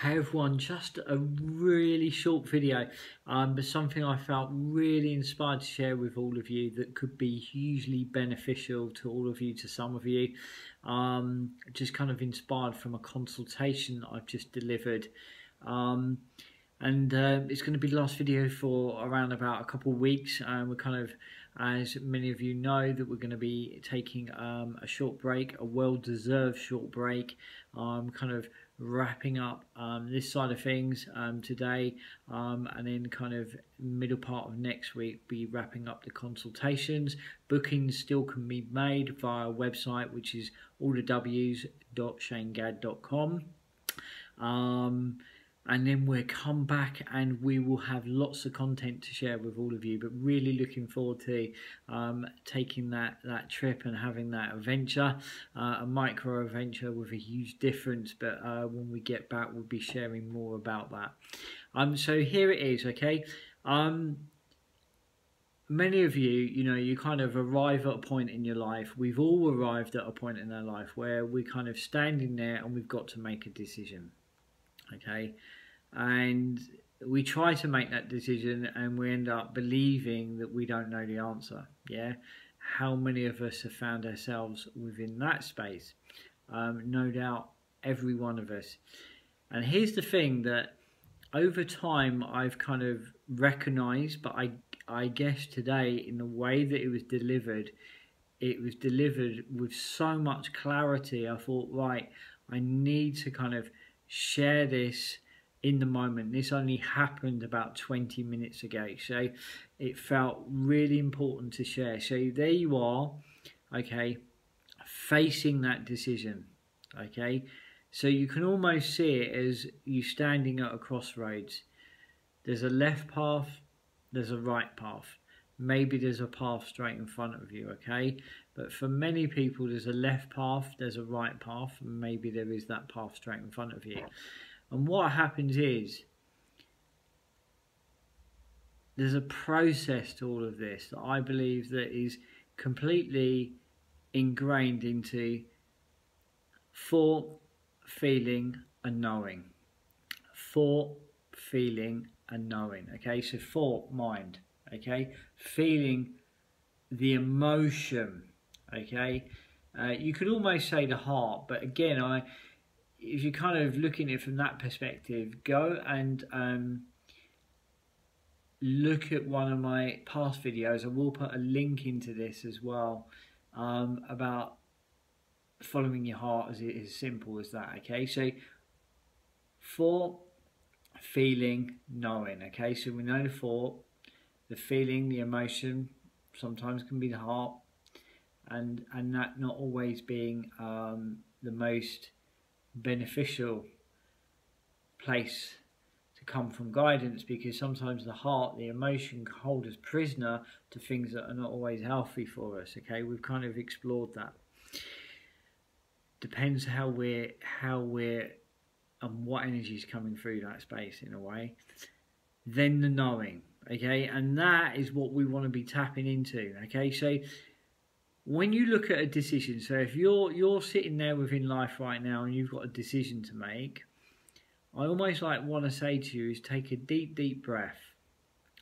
Hey everyone, just a really short video, but something I felt really inspired to share with all of you that could be hugely beneficial to all of you, to some of you. Just kind of inspired from a consultation that I've just delivered. It's going to be the last video for around about a couple of weeks. We're kind of, as many of you know, that we're going to be taking a short break, a well-deserved short break, kind of wrapping up this side of things today, and then kind of middle part of next week be wrapping up the consultations. Bookings still can be made via a website, which is allthews.shanegadd.com. And then we'll come back and we will have lots of content to share with all of you, but really looking forward to taking that trip and having that adventure, a micro adventure with a huge difference, but when we get back we'll be sharing more about that. So here it is, okay. Many of you, you kind of arrive at a point in your life. We've all arrived at a point in our life where we're kind of standing there and we've got to make a decision. Okay, and we try to make that decision and we end up believing that we don't know the answer. Yeah, how many of us have found ourselves within that space? No doubt every one of us. And here's the thing that over time I've kind of recognized, but I guess today in the way that it was delivered with so much clarity. I thought, right, I need to kind of share this in the moment. This only happened about 20 minutes ago, so it felt really important to share. So there you are, okay, facing that decision. Okay, so you can almost see it as you standing at a crossroads. There's a left path, there's a right path, maybe there's a path straight in front of you, okay? But for many people, there's a left path, there's a right path, and maybe there is that path straight in front of you. And what happens is, there's a process to all of this that I believe that is completely ingrained into thought, feeling, and knowing. Thought, feeling, and knowing, okay? So thought, mind, okay? Feeling, the emotion, okay? You could almost say the heart, but again, if you're kind of looking at it from that perspective, go and look at one of my past videos. I will put a link into this as well, about following your heart, as it is simple as that, okay? So thought, feeling, knowing, okay? So we know the thought, the feeling, the emotion sometimes can be the heart, and that not always being the most beneficial place to come from guidance, because sometimes the heart, the emotion, can hold us prisoner to things that are not always healthy for us, okay? We've kind of explored that. Depends how we're and what energy is coming through that space in a way. Then the knowing, okay, and that is what we want to be tapping into, okay? So when you look at a decision, so if you're sitting there within life right now and you've got a decision to make, I almost want to say to you is take a deep breath,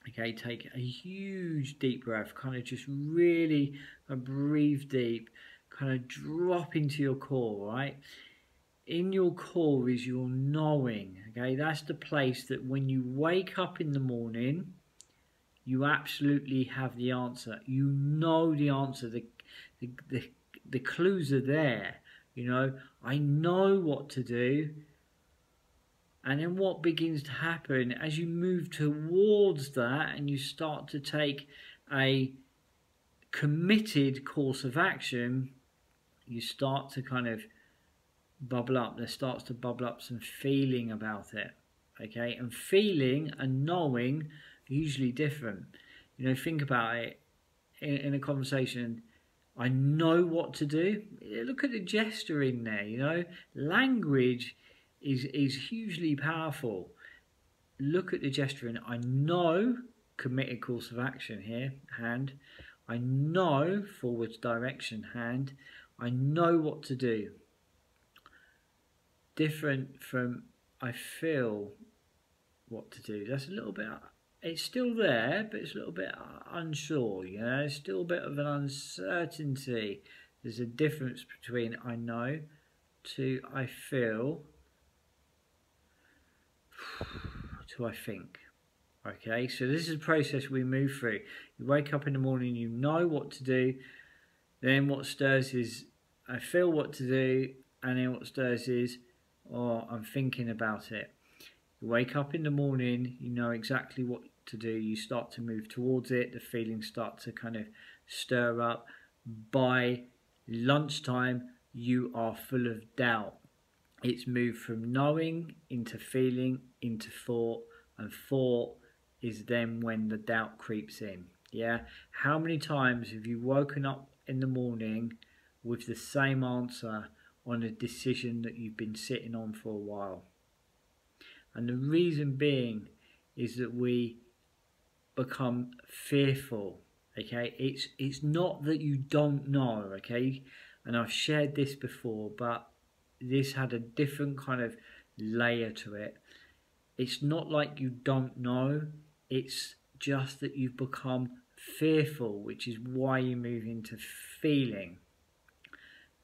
okay? Take a huge deep breath, kind of just really breathe deep, kind of drop into your core, right? In your core is your knowing, okay? That's the place that when you wake up in the morning, you absolutely have the answer. You know the answer. The clues are there. I know what to do. And then what begins to happen as you move towards that and you start to take a committed course of action, you start to kind of bubble up. There starts to bubble up some feeling about it, okay? And feeling and knowing are usually different. Think about it in a conversation. I know what to do. Look at the gesture in there, language is hugely powerful. Look at the gesture in it. I know, committed course of action here, hand. I know, forwards direction, hand. I know what to do. Different from I feel what to do. That's a little bit, it's still there, but it's a little bit unsure, you know, it's still a bit of an uncertainty. There's a difference between I know to I feel to I think. Okay, so this is a process we move through. You wake up in the morning, you know what to do, then what stirs is I feel what to do, and then what stirs is, oh, I'm thinking about it. You wake up in the morning, you know exactly what to do, you start to move towards it, the feelings start to kind of stir up. By lunchtime, you are full of doubt. It's moved from knowing into feeling into thought, and thought is then when the doubt creeps in. Yeah, how many times have you woken up in the morning with the same answer on a decision that you've been sitting on for a while? And the reason being is that we become fearful. Okay, it's not that you don't know. Okay, and I've shared this before, but this had a different kind of layer to it. It's not like you don't know, it's just that you've become fearful, which is why you move into feeling,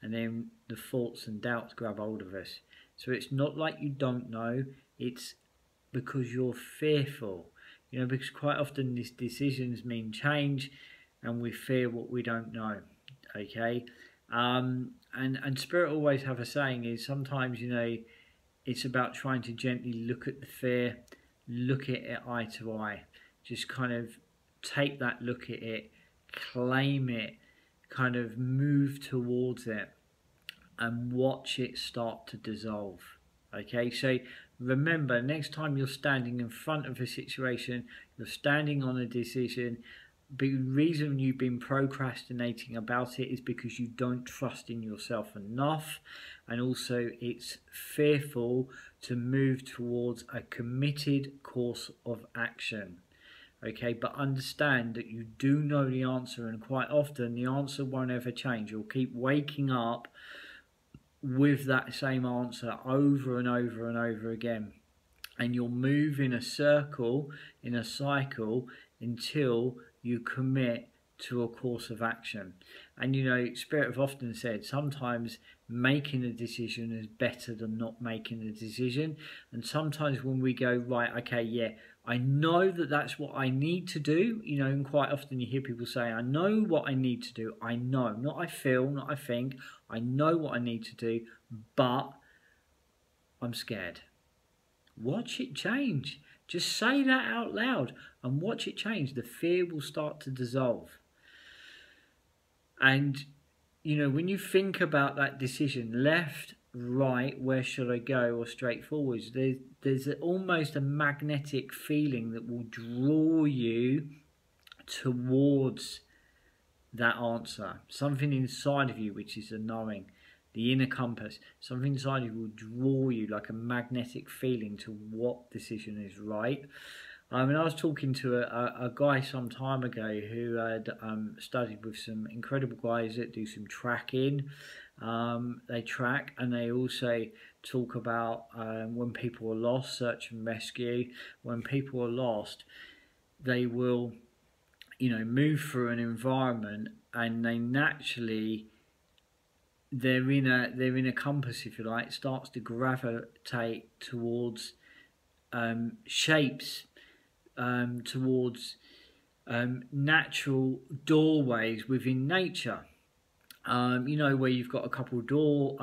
and then the thoughts and doubts grab hold of us. So it's not like you don't know, it's because you're fearful, you know, because quite often these decisions mean change and we fear what we don't know. Okay, and Spirit always have a saying is sometimes, you know, it's about trying to gently look at the fear, look at it eye to eye, just kind of take that look at it, claim it, kind of move towards it and watch it start to dissolve. Okay, so remember, next time you're standing in front of a situation, you're standing on a decision, the reason you've been procrastinating about it is because you don't trust in yourself enough, and also it's fearful to move towards a committed course of action. Okay, but understand that you do know the answer, and quite often the answer won't ever change. You'll keep waking up with that same answer over and over and over again, and you'll move in a circle, in a cycle, until you commit to a course of action. And you know, Spirit have often said sometimes making a decision is better than not making a decision. And sometimes when we go, right, okay, yeah, I know that that's what I need to do, you know, and quite often you hear people say, I know what I need to do. I know, not I feel, not I think. I know what I need to do, but I'm scared. Watch it change. Just say that out loud and watch it change. The fear will start to dissolve. And, you know, when you think about that decision, left, right, where should I go, or straight forwards, there's almost a magnetic feeling that will draw you towards that answer. Something inside of you, which is a knowing, the inner compass, something inside you will draw you like a magnetic feeling to what decision is right. I was talking to a guy some time ago who had studied with some incredible guys that do some tracking. They track, and they also talk about when people are lost, search and rescue. When people are lost, they will, you know, move through an environment, and they naturally, their inner compass, if you like, starts to gravitate towards shapes, towards natural doorways within nature. You know, where you've got a couple of doors,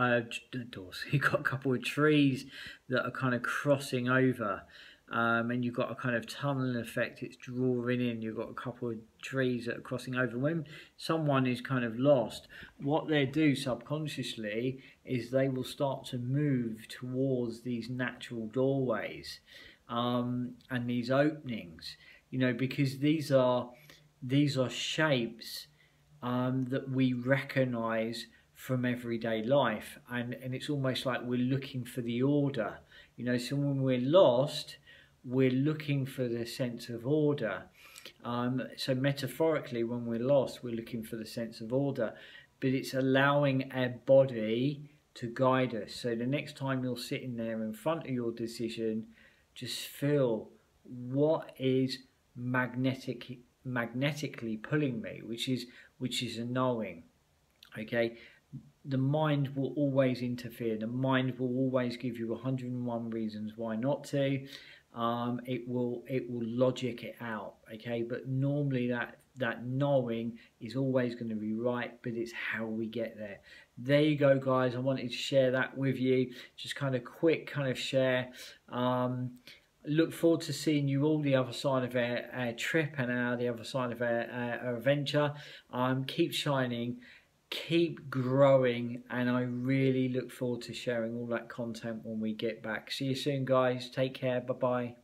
you've got a couple of trees that are kind of crossing over, and you've got a kind of tunnel effect, it's drawing in, you've got a couple of trees that are crossing over. When someone is kind of lost, what they do subconsciously is they will start to move towards these natural doorways, and these openings, you know, because these are shapes that we recognize from everyday life, and it's almost like we're looking for the order, you know. So when we're lost, we're looking for the sense of order. So metaphorically, when we're lost, we're looking for the sense of order, but it's allowing our body to guide us. So the next time you're sitting there in front of your decision, just feel what is magnetically pulling me, which is a knowing. Okay, the mind will always interfere. The mind will always give you 101 reasons why not to. It will logic it out. Okay, but normally that knowing is always going to be right, but it's how we get there. There you go, guys. I wanted to share that with you. Just kind of quick kind of share. Look forward to seeing you all the other side of our trip and the other side of our adventure. Keep shining, keep growing, and I really look forward to sharing all that content when we get back. See you soon, guys. Take care. Bye-bye.